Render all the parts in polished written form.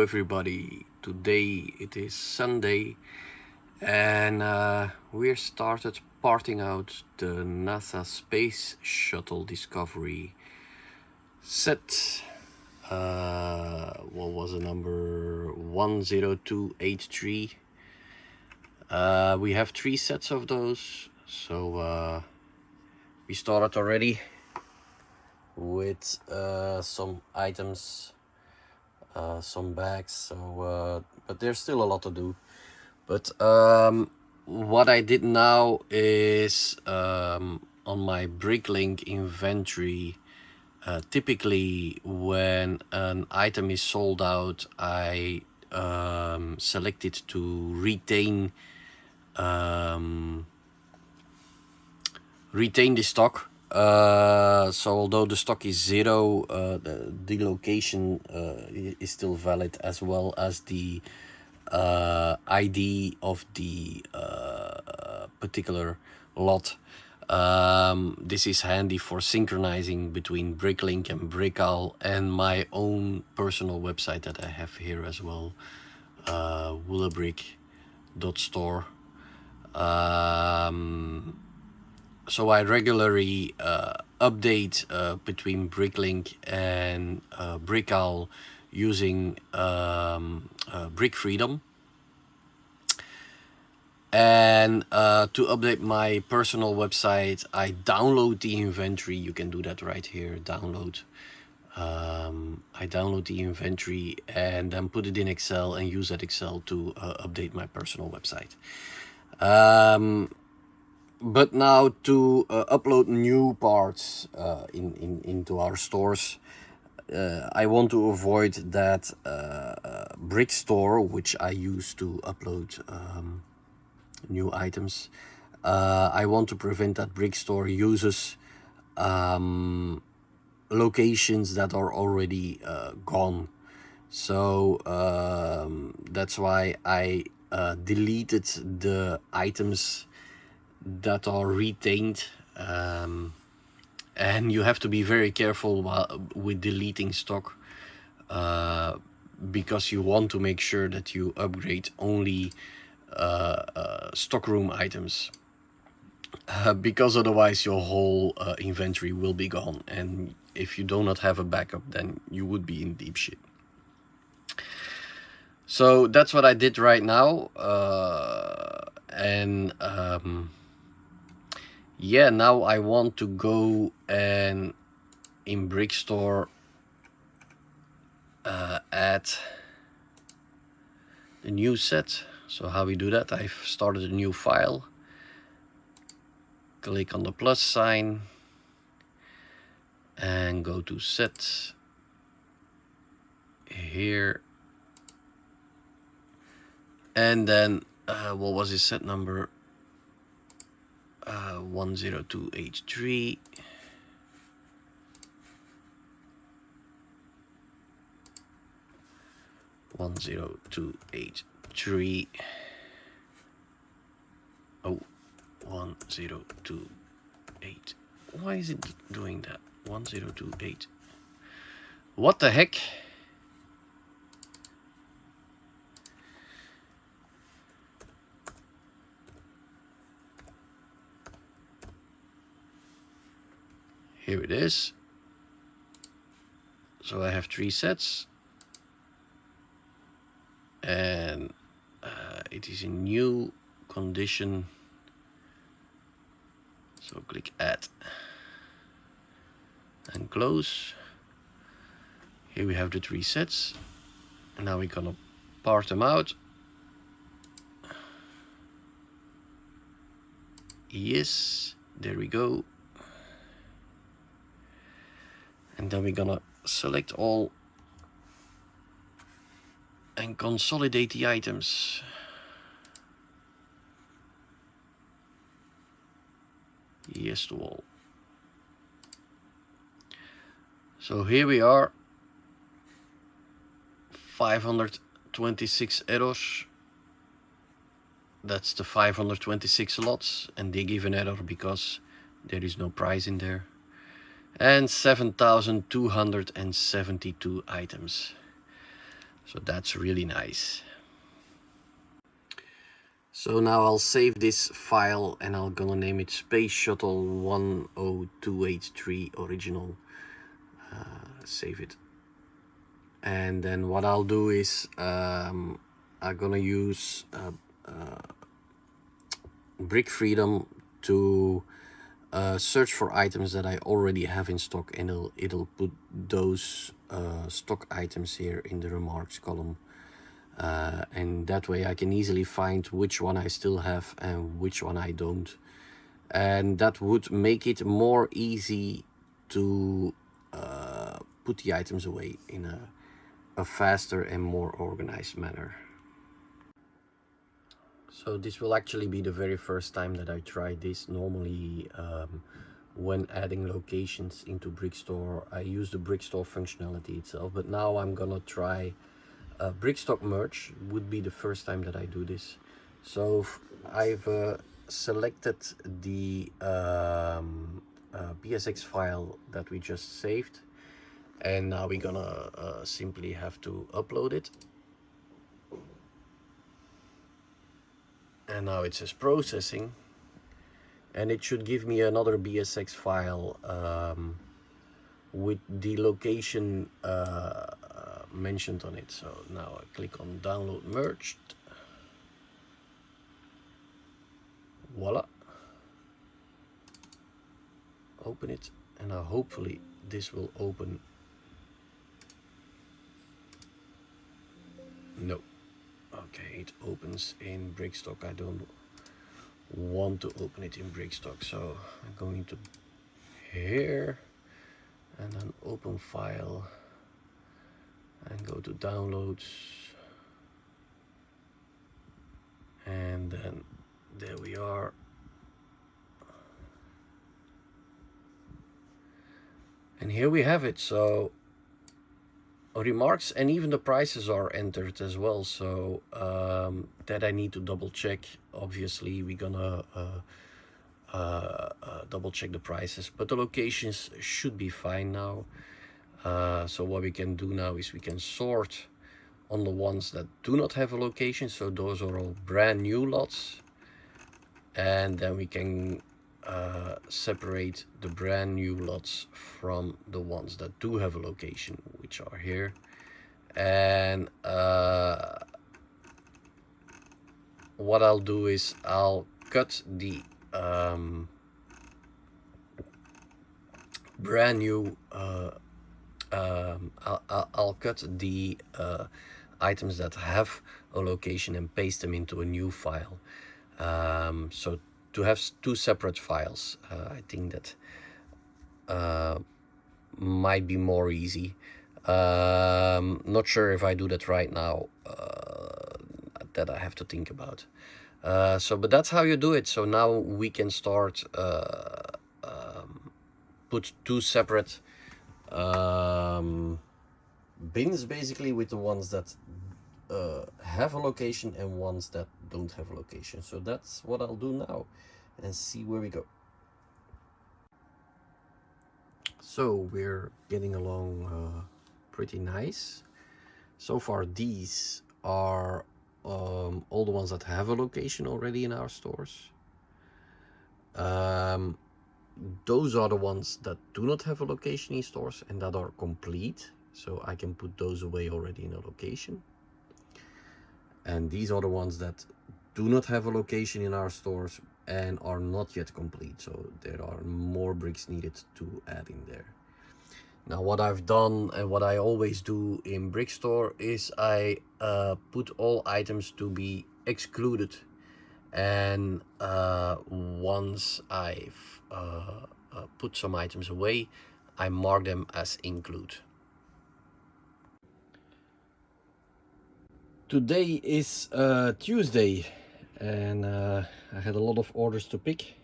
everybody. Today it is Sunday and we started parting out the NASA Space Shuttle Discovery set. What was the number? 10283. We have 3 sets of those, so we started already with some items, some bags, so but there's still a lot to do. But what I did now is on my BrickLink inventory, typically when an item is sold out, I select it to retain the stock. So although the stock is 0, the location is still valid, as well as the ID of the particular lot. This is handy for synchronizing between BrickLink and Brickowl and my own personal website that I have here as well, Willebrick.store. So I regularly update between BrickLink and Brickowl using Brick Freedom. And to update my personal website, I download the inventory. You can do that right here, download. I download the inventory and then put it in Excel and use that Excel to update my personal website. But now to upload new parts into our stores, I want to avoid that Brick Store, which I use to upload new items. I want to prevent that Brick Store uses locations that are already gone. So that's why I deleted the items that are retained, and you have to be very careful with deleting stock, because you want to make sure that you upgrade only stockroom items, because otherwise your whole inventory will be gone, and if you do not have a backup, then you would be in deep shit. So that's what I did right now, and yeah, now I want to go and in Brick Store add the new set. So how we do that, I've started a new file, click on the plus sign and go to set here, and then what was his set number? 10283. Oh, 1028. Why is it doing that? 1028. What the heck? Here it is. So I have 3 sets, and it is in new condition. So click add and close. Here we have the 3 sets, and now we're gonna part them out. Yes, there we go. And then we're gonna select all and consolidate the items. Yes to all. So here we are, 526 errors. That's the 526 slots, and they give an error because there is no price in there. And 7,272 items. So that's really nice. So now I'll save this file and I'm gonna name it Space Shuttle 10283 original. Save it. And then what I'll do is I'm gonna use Brick Freedom to search for items that I already have in stock, and it'll put those stock items here in the remarks column. And that way I can easily find which one I still have and which one I don't. And that would make it more easy to put the items away in a faster and more organized manner. So this will actually be the very first time that I try this. Normally when adding locations into Brickstore, I use the Brickstore functionality itself, but now I'm gonna try Brickstock merge. Would be the first time that I do this. So I've selected the PSX file that we just saved, and now we're gonna simply have to upload it. And now it says processing, and it should give me another BSX file with the location mentioned on it. So now I click on download merged. Voila. Open it, and now hopefully this will open. No. Okay, it opens in Brickstock. I don't want to open it in Brickstock, so I'm going to here and then open file and go to downloads, and then there we are. And here we have it. So remarks and even the prices are entered as well, so that I need to double check. Obviously we're gonna double check the prices, but the locations should be fine now. So what we can do now is we can sort on the ones that do not have a location, so those are all brand new lots, and then we can separate the brand new lots from the ones that do have a location, which are here. And what I'll do is I'll cut the brand new I'll cut the items that have a location and paste them into a new file. So to have two separate files, I think that might be more easy. Not sure if I do that right now. That I have to think about. But that's how you do it. So now we can start put two separate bins, basically, with the ones that have a location and ones that don't have a location. So that's what I'll do now and see where we go. So we're getting along pretty nice. So far these are all the ones that have a location already in our stores. Those are the ones that do not have a location in stores and that are complete, so I can put those away already in a location. And these are the ones that do not have a location in our stores and are not yet complete, so there are more bricks needed to add in there. Now what I've done and what I always do in Brickstore is I put all items to be excluded, and once I've put some items away, I mark them as include. Today is Tuesday, and I had a lot of orders to pick.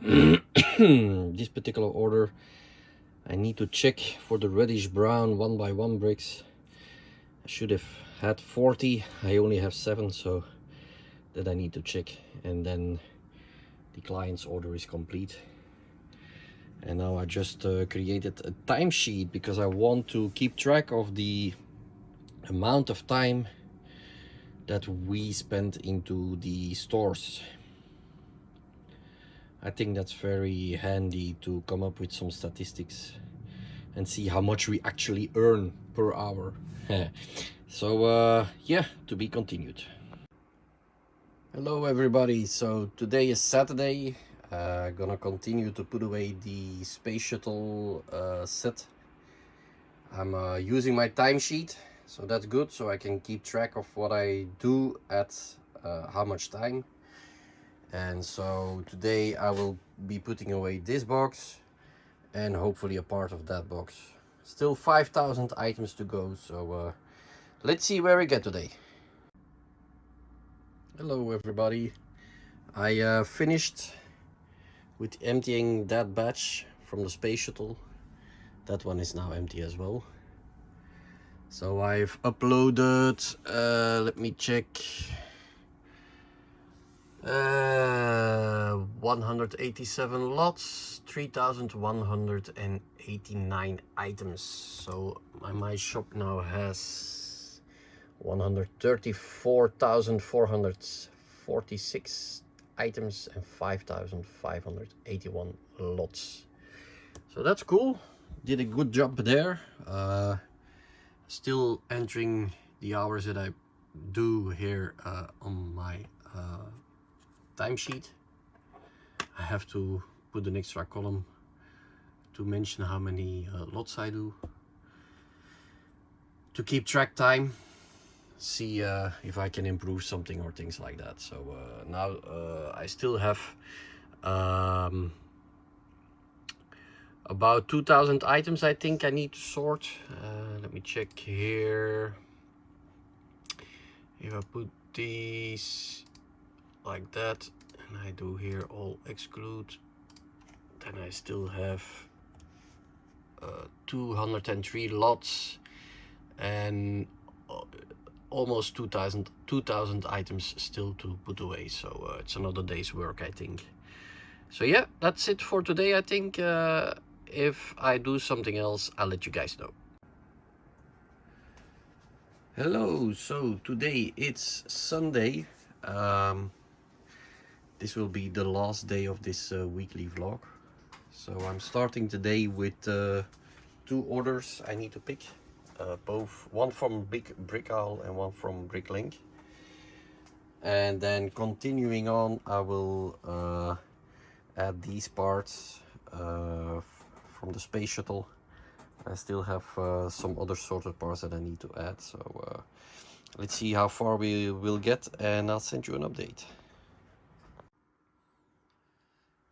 This particular order I need to check for the reddish brown 1x1 bricks. I should have had 40, I only have 7, so that I need to check, and then the client's order is complete. And now I just created a timesheet because I want to keep track of the amount of time that we spend into the stores. I think that's very handy to come up with some statistics and see how much we actually earn per hour. So yeah, to be continued. Hello everybody, so today is Saturday. Gonna continue to put away the Space Shuttle set. I'm using my timesheet, so that's good, so I can keep track of what I do at how much time. And so today I will be putting away this box and hopefully a part of that box. Still 5,000 items to go, so let's see where we get today. Hello everybody. I finished with emptying that batch from the Space Shuttle. That one is now empty as well. So I've uploaded, let me check, 187 lots, 3,189 items. So my shop now has 134,446 items and 5,581 lots. So that's cool. Did a good job there. Still entering the hours that I do here on my timesheet. I have to put an extra column to mention how many lots I do, to keep track time, see if I can improve something or things like that. So now I still have about 2,000 items I think I need to sort. Let me check here. If I put these like that and I do here all exclude, then I still have 203 lots and almost 2,000 items still to put away. So it's another day's work, I think. So yeah, that's it for today, I think. If I do something else, I'll let you guys know. Hello, so today it's Sunday. This will be the last day of this weekly vlog. So I'm starting today with 2 orders I need to pick. Both, one from Brickowl and one from BrickLink. And then continuing on, I will add these parts from the Space Shuttle. I still have some other sorted parts that I need to add, so let's see how far we will get and I'll send you an update.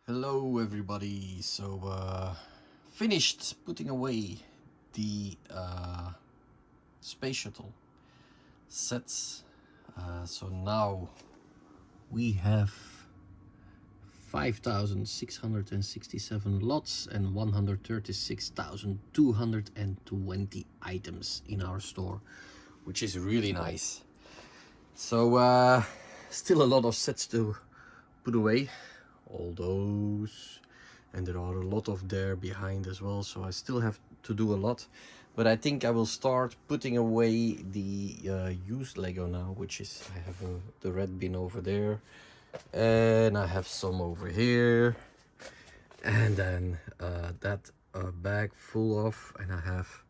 Hello everybody, so finished putting away the Space Shuttle sets. So now we have 5,667 lots and 136,220 items in our store, which is really nice. So still a lot of sets to put away, all those, and there are a lot of there behind as well, so I still have to do a lot. But I think I will start putting away the used Lego now, which is, I have the red bin over there, and I have some over here, and then that bag full of, and I have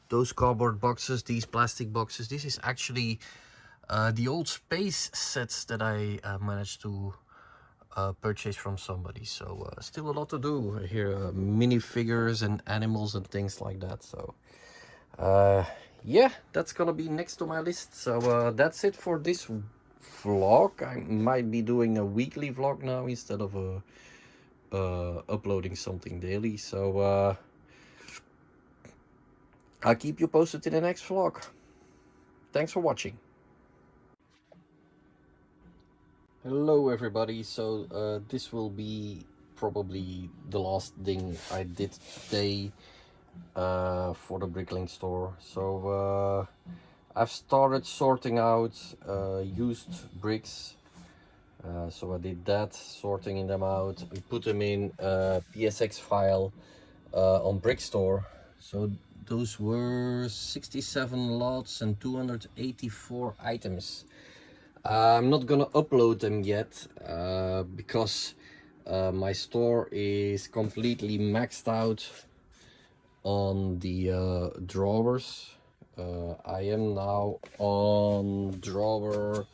those cardboard boxes, these plastic boxes. This is actually the old space sets that I managed to purchase from somebody. So still a lot to do here, minifigures and animals and things like that. So yeah, that's gonna be next to my list. So that's it for this vlog. I might be doing a weekly vlog now instead of uploading something daily. So I'll keep you posted in the next vlog. Thanks for watching. Hello everybody, so this will be probably the last thing I did today for the BrickLink store. So I've started sorting out used bricks. So I did that, sorting them out. We put them in a PSX file on Brickstore. So those were 67 lots and 284 items. I'm not gonna upload them yet because my store is completely maxed out on the drawers. I am now on drawer,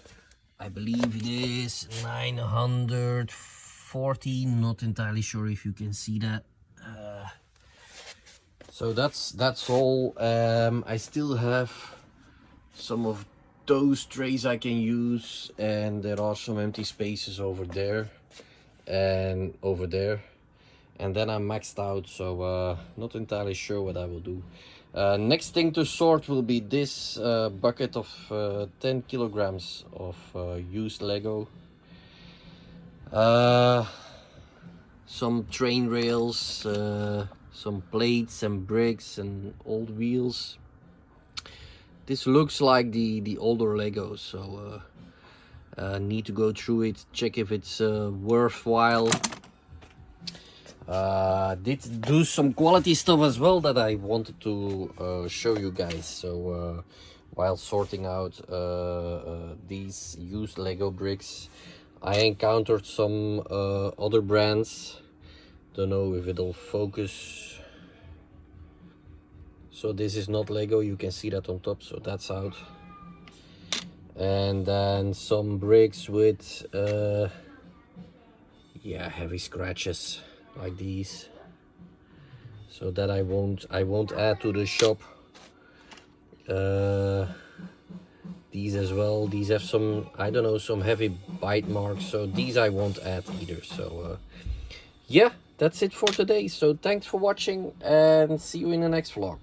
I believe it is 940, not entirely sure if you can see that. So that's all. I still have some of those trays I can use, and there are some empty spaces over there and over there, and then I'm maxed out, so not entirely sure what I will do. Next thing to sort will be this bucket of 10 kilograms of used Lego, some train rails, some plates and bricks and old wheels. This looks like the older Lego, so need to go through it, check if it's worthwhile. Did do some quality stuff as well that I wanted to show you guys. So while sorting out these used Lego bricks, I encountered some other brands. Don't know if it'll focus. So this is not Lego, you can see that on top, so that's out. And then some bricks with yeah, heavy scratches like these, so that I won't add to the shop. These as well, these have some, I don't know, some heavy bite marks, so these I won't add either. So yeah, that's it for today. So thanks for watching and see you in the next vlog.